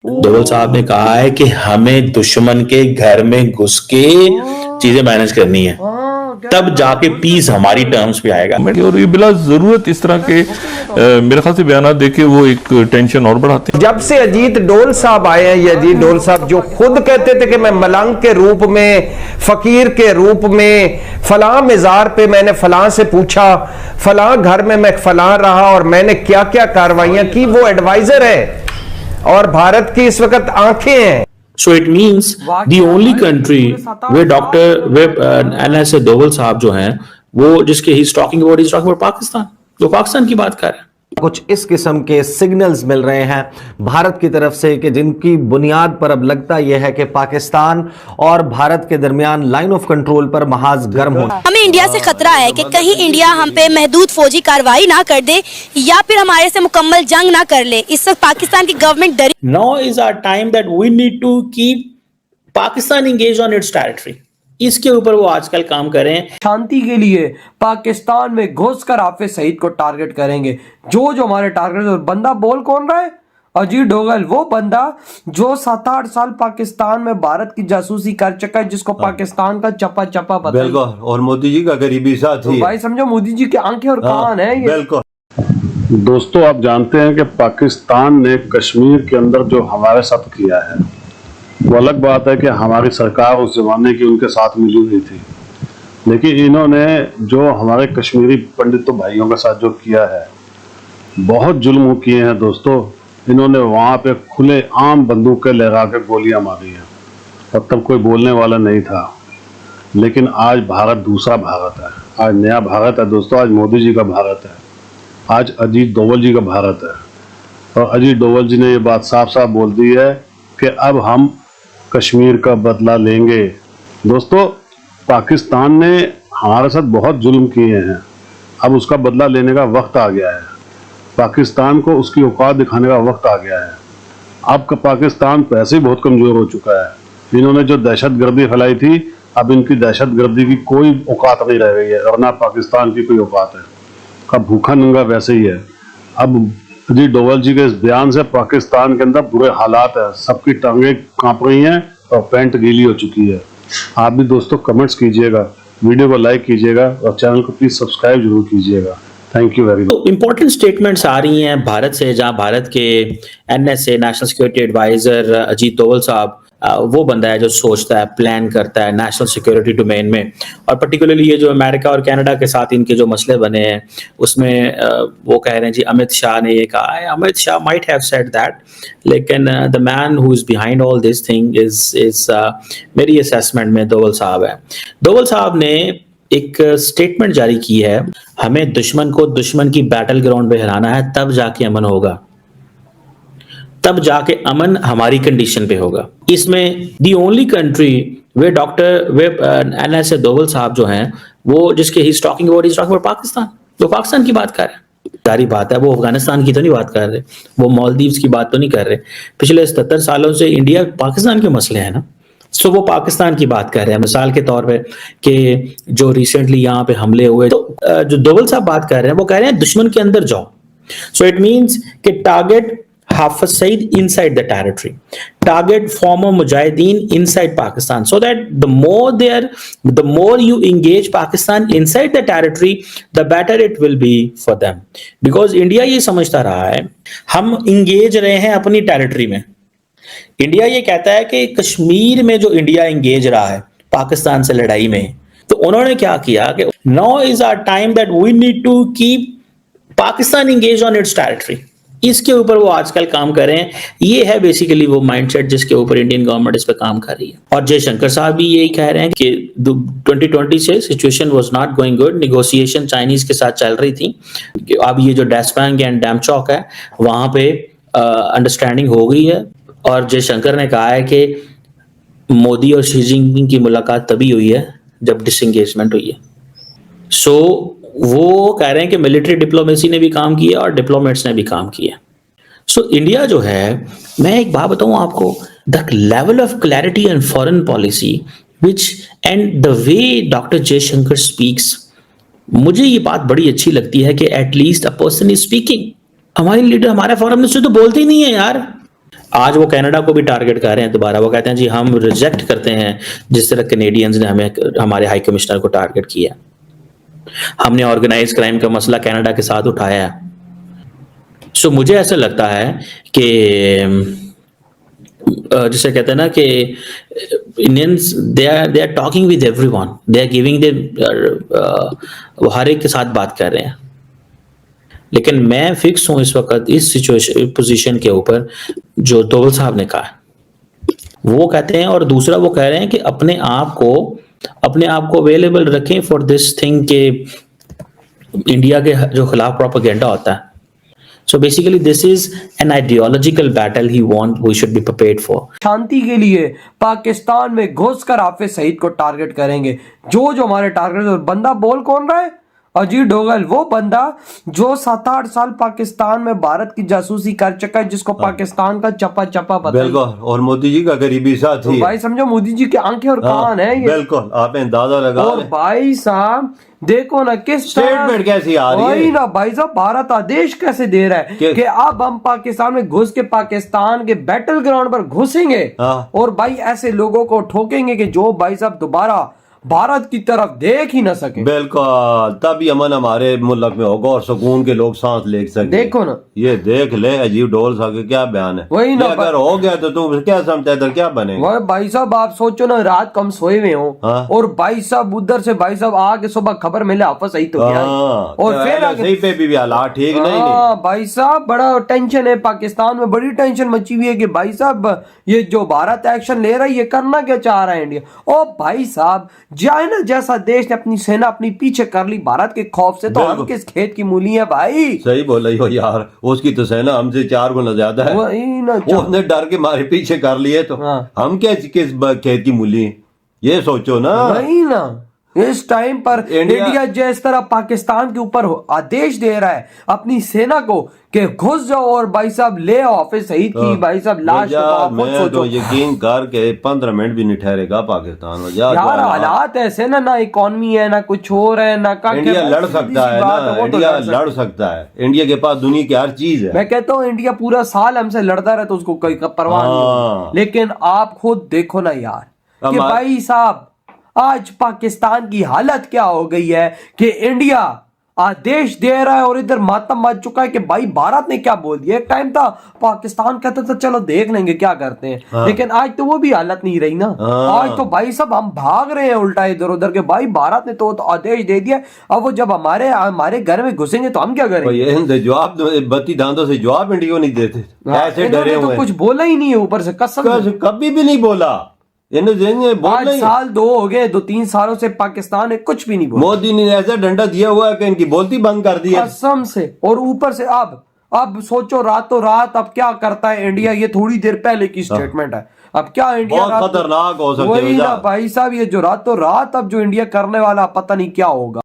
डोवल साहब ने कहा है कि हमें दुश्मन के घर में घुस के चीजें मैनेज करनी है, तब जाके पीस हमारी टर्म्स पे आएगा। और ये बिला जरूरत इस तरह के मेरे ख्याल से बयान देके वो एक टेंशन और बढ़ाते हैं। जब से अजीत डोल साहब आए हैं, ये अजीत डोल साहब जो खुद कहते थे कि मैं मलंग के रूप में, फकीर के रूप में, फलां मिजार पे मैंने फलां से पूछा, फलां घर में मैं फलां रहा और मैंने क्या क्या कार्रवाइयां की, वो एडवाइजर है और भारत की इस वक्त आंखें हैं। So it means the only country where NSA Doval साहब जो हैं वो जिसके he's talking about पाकिस्तान, जो पाकिस्तान की बात कर रहे हैं। कुछ इस किस्म के सिग्नल्स मिल रहे हैं भारत की तरफ से कि जिनकी बुनियाद पर अब लगता यह है कि पाकिस्तान और भारत के दरमियान लाइन ऑफ कंट्रोल पर महाज गर्म हो। हमें इंडिया से खतरा है कि कहीं इंडिया हम पे महदूद फौजी कार्रवाई ना कर दे या फिर हमारे से मुकम्मल जंग ना कर ले। इस वक्त पाकिस्तान की गवर्नमेंट डरी। Now is our time that we need to keep Pakistan engaged on its territory. इसके ऊपर वो आजकल काम कर रहे हैं। शांति के लिए पाकिस्तान में घुसकर हाफिज सईद को टारगेट करेंगे। जो हमारे टारगेट, बंदा बोल कौन रहा है? अजीत डोवल, वो बंदा जो 7-8 साल पाकिस्तान में भारत की जासूसी कर चुका है, जिसको पाकिस्तान का चप्पा चप्पा पता है। बिल्कुल, और मोदी जी का करीबी साथी तो भाई समझो मोदी जी की आंखें और कान है ये। बिल्कुल। दोस्तों, आप जानते हैं कि पाकिस्तान ने कश्मीर के अंदर जो हमारे साथ किया है, वो अलग बात है कि हमारी सरकार उस जमाने की उनके साथ मिली हुई थी, लेकिन इन्होंने जो हमारे कश्मीरी पंडितों भाइयों के साथ जो किया है, बहुत जुल्म किए हैं दोस्तों। इन्होंने वहाँ पे खुले आम बंदूकें लगा के गोलियां मारी हैं और तब कोई बोलने वाला नहीं था। लेकिन आज भारत दूसरा भारत है, आज नया भारत है दोस्तों। आज मोदी जी का भारत है, आज अजीत डोवल जी का भारत है। और अजीत डोवल जी ने ये बात साफ साफ बोल दी है कि अब हम कश्मीर का बदला लेंगे। दोस्तों, पाकिस्तान ने हमारे साथ बहुत जुल्म किए हैं, अब उसका बदला लेने का वक्त आ गया है। पाकिस्तान को उसकी औकात दिखाने का वक्त आ गया है। अब का पाकिस्तान पैसे ही बहुत कमज़ोर हो चुका है। इन्होंने जो दहशतगर्दी फैलाई थी, अब इनकी दहशतगर्दी की कोई औकात नहीं रह गई है और ना पाकिस्तान की कोई औकात है। अब भूखा नंगा वैसे ही है। अब अजीत डोवल जी के इस बयान से पाकिस्तान के अंदर बुरे हालात है, सबकी टांगें कांप रही हैं और पैंट गीली हो चुकी है। आप भी दोस्तों कमेंट्स कीजिएगा, वीडियो को लाइक कीजिएगा और चैनल को प्लीज सब्सक्राइब जरूर कीजिएगा। Thank you very much. Important statements आ रही हैं भारत से, जहां भारत के NSA national security adviser Ajit Doval साहब वो बंदा है जो सोचता है, प्लान करता है नेशनल सिक्योरिटी डोमेन में। और पर्टिकुलरली ये जो अमेरिका और कनाडा के साथ इनके जो मसले बने हैं उसमें वो कह रहे हैं जी अमित शाह ने ये कहा है। Amit Shah might have said that, लेकिन the man who is behind all this thing is मेरी असेसमेंट में डोवल साहब है। डोवल साहब ने एक स्टेटमेंट जारी की है, हमें दुश्मन को दुश्मन की बैटल ग्राउंड पे हराना है, तब जाके अमन होगा, तब जाके अमन हमारी कंडीशन पे होगा। इसमें the only country way NSA Doval साहब जो हैं वो जिसके ही टॉकिंग अबाउट पाकिस्तान, जो पाकिस्तान की बात कर रहे हैं। सारी बात है, वो अफगानिस्तान की तो नहीं बात कर रहे, वो मालदीव्स की बात तो नहीं कर रहे। पिछले 77 सालों से इंडिया पाकिस्तान के मसले हैं ना, सो वो पाकिस्तान की बात कर रहे हैं। मिसाल के तौर पे कि जो रिसेंटली यहाँ पे हमले हुए, तो जो डोवल साहब बात कर रहे हैं वो कह रहे हैं दुश्मन के अंदर जाओ। सो इट मीन्स कि target Hafiz Saeed inside the territory, target former Mujahideen inside Pakistan, so that the more you engage Pakistan inside the territory, the better it will be for them. Because India ये समझता रहा है हम engage रहे हैं अपनी territory में। India ये कहता है कि कश्मीर में जो इंडिया engage रहा है पाकिस्तान से लड़ाई में, तो उन्होंने क्या किया कि now is our time that we need to keep Pakistan engaged on its territory. इसके ऊपर वो आजकल काम कर रहे हैं। ये है बेसिकली वो माइंडसेट जिसके ऊपर इंडियन गवर्नमेंट इस पे काम कर रही है। और जयशंकर साहब भी यही कह रहे हैं कि 2020 से situation was not going good, negotiation Chinese के साथ चल रही थी। अब ये जो डेस्पैंग एंड डैमचौक है वहां पे अंडरस्टैंडिंग हो गई है। और जयशंकर ने कहा है कि मोदी और शी जिनपिंग की मुलाकात तभी हुई है जब डिसएंगेजमेंट हुई है। सो वो कह रहे हैं कि मिलिट्री डिप्लोमेसी ने भी काम किया और डिप्लोमेट्स ने भी काम किया। सो इंडिया जो है, मैं एक बात बताऊं आपको, the level of clarity and foreign policy which and the way doctor Jaishankar speaks, मुझे ये बात बड़ी अच्छी लगती है कि at least a person is speaking. हमारी लीडर, हमारे फॉरेन मिनिस्टर तो बोलते ही नहीं है यार। आज वो कनाडा को भी टारगेट कर रहे हैं दोबारा। वो कहते हैं जी हम रिजेक्ट करते हैं जिस तरह कैनेडियंस ने हमें हमारे हाई कमिश्नर को टारगेट किया। हमने ऑर्गेनाइज क्राइम का मसला कनाडा के साथ उठाया है। सो मुझे ऐसा लगता है कि जिसे कहते हैं ना कि Indians they are talking with everyone, they are giving वो हर एक के साथ बात कर रहे हैं। लेकिन मैं फिक्स हूं इस वक्त इस सिचुएशन पोजीशन के ऊपर जो दोवल साहब ने कहा, वो कहते हैं। और दूसरा वो कह रहे हैं कि अपने आप को अवेलेबल रखें फॉर दिस थिंग के इंडिया के जो खिलाफ प्रोपेगेंडा होता है। So basically this is an ideological battle we should be prepared for. शांति के लिए पाकिस्तान में घुसकर हाफिज सईद को टारगेट करेंगे। जो हमारे टारगेट, और बंदा बोल कौन रहा है? अजीत डोभाल, वो बंदा जो 7-8 साल पाकिस्तान में भारत की जासूसी कर चुका है, जिसको पाकिस्तान का चप्पा पता है। बिल्कुल, और मोदी जी का करीबी साथी तो है। भाई समझो मोदी जी की आंखें और कान है ये। बिल्कुल, आपने अंदाजा लगा। और भाई साहब देखो ना किस स्टेटमेंट कैसी आ रही है। वही ना भाई साहब, भारत आदेश कैसे दे रहा है कि अब हम पाकिस्तान में घुस के पाकिस्तान के बैटल ग्राउंड पर घुसेंगे और भाई ऐसे लोगों को ठोकेंगे कि जो भाई साहब दोबारा भारत की तरफ देख ही ना सके। बिल्कुल, तभी अमन हमारे मुल्क में होगा और सुकून के लोग सांस ले सके। देखो ना, ये देख ले अजीब डोल साहब के क्या बयान है। वही ना, अगर हो गया तो तुम क्या समझता है क्या बनेगा। वही भाई साहब, आप सोचो ना, रात कम सोए हुए हो और भाई साहब उधर से भाई साहब आके सुबह खबर मिले हाफिज सईद तो क्या, और फिर सही पे भी हालात ठीक नहीं। भाई साहब बड़ा टेंशन है पाकिस्तान में, बड़ी टेंशन मची हुई है कि भाई साहब ये जो भारत एक्शन ले रहा है ये करना क्या चाह रहा है इंडिया। ओ भाई साहब, चाइना जैसा देश ने अपनी सेना अपनी पीछे कर ली भारत के खौफ से, तो हम किस खेत की मूली है भाई। सही बोला हो यार, उसकी तो सेना हमसे 4 गुना ज्यादा है। उसने डर के मारे पीछे कर लिए तो हम क्या किस खेत की मूली, ये सोचो ना। वही ना, इस टाइम पर इंडिया जिस तरह पाकिस्तान के ऊपर आदेश दे रहा है अपनी सेना को कि घुस जाओ और भाई साहब ले आओ हाफिज सईद की भाई साहब लाश को। मैं तो यकीन कर के 15 मिनट भी नहीं ठहरेगा पाकिस्तान में। यार हालात ऐसे ना इकोनॉमी है ना कुछ और है ना का। इंडिया लड़ सकता है ना, इंडिया लड़ सकता है। इंडिया के पास दुनिया की हर चीज है। मैं कहता हूँ इंडिया पूरा साल हमसे लड़ता रहे तो उसको कोई परवाह नहीं, लेकिन आप खुद देखो ना यार कि भाई साहब आज पाकिस्तान की हालत क्या हो गई है कि इंडिया आदेश दे रहा है और इधर मातम मच चुका है कि भाई भारत ने क्या बोल दिया। एक टाइम था पाकिस्तान कहता था चलो देख लेंगे क्या करते हैं, लेकिन आज तो वो भी हालत नहीं रही ना। आज तो भाई सब हम भाग रहे हैं उल्टा इधर उधर के, भाई भारत ने तो आदेश दे दिया। अब वो जब हमारे घर में घुसेंगे तो हम क्या करेंगे। जवाब बत्ती दांतों से जवाब इंडिया को नहीं देते, ऐसे डरे हुए। तो कुछ बोला ही नहीं है ऊपर से, कसम कभी भी नहीं बोला। आज साल 2 हो गए, 2-3 सालों से पाकिस्तान ने कुछ भी नहीं बोला। मोदी ने ऐसा डंडा दिया हुआ है कि इनकी बोलती बंद कर दी है कसम से। और ऊपर से अब सोचो रातों रात अब क्या करता है इंडिया। ये थोड़ी देर पहले की स्टेटमेंट है, अब क्या इंडिया बहुत खतरनाक हो सकता है। वही ना भाई साहब, ये जो रातों रात अब जो इंडिया करने वाला पता नहीं क्या होगा।